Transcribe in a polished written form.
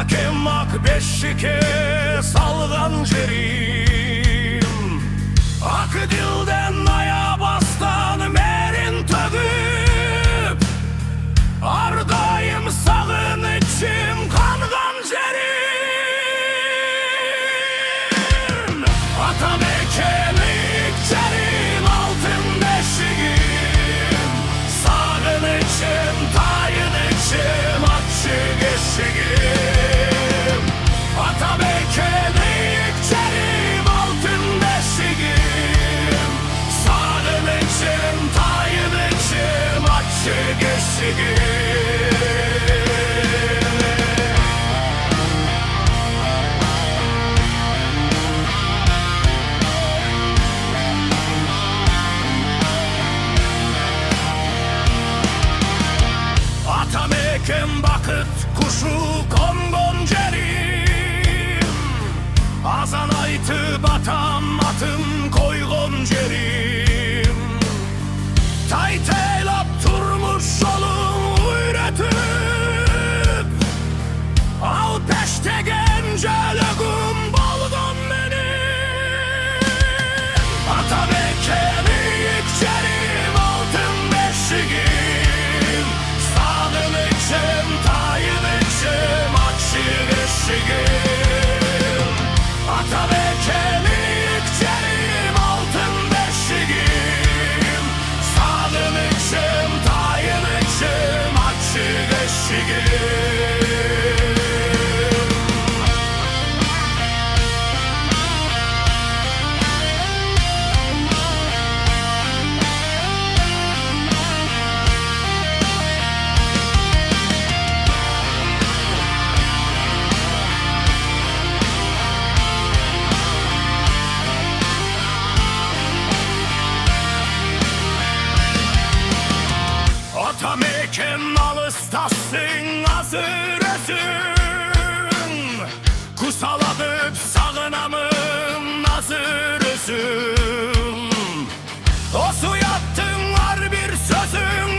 Hakem ak beşike salgan cerim, ak dilden aya bastan merin töküp, ardayım sağın içim kangan cerim. Atam ekemik cerim, altın beşiğim, sağın içim tayın içim, açık eşiğim. Atam ekemik cerim, altın beşiğim, sağın içim tayın içim, açık eşiğim. Atam eken bakıt kuşu kongon cerim, azan aytı batam atım koygon cerim. Taytaylap turmuş yolun üretip, al peşte gencelögüm balgon benim. Atam ekemik cerim, altın beşiğim, sağın içim tayın içim, açık eşiğim. Atam ekemik cerim, altın beşiğim, sağın içim tayın içim, açık eşiğim. Atam eken alıstasın hazır özün, kusaladıp sağınamın hazır özün. O su yattın var bir sözün,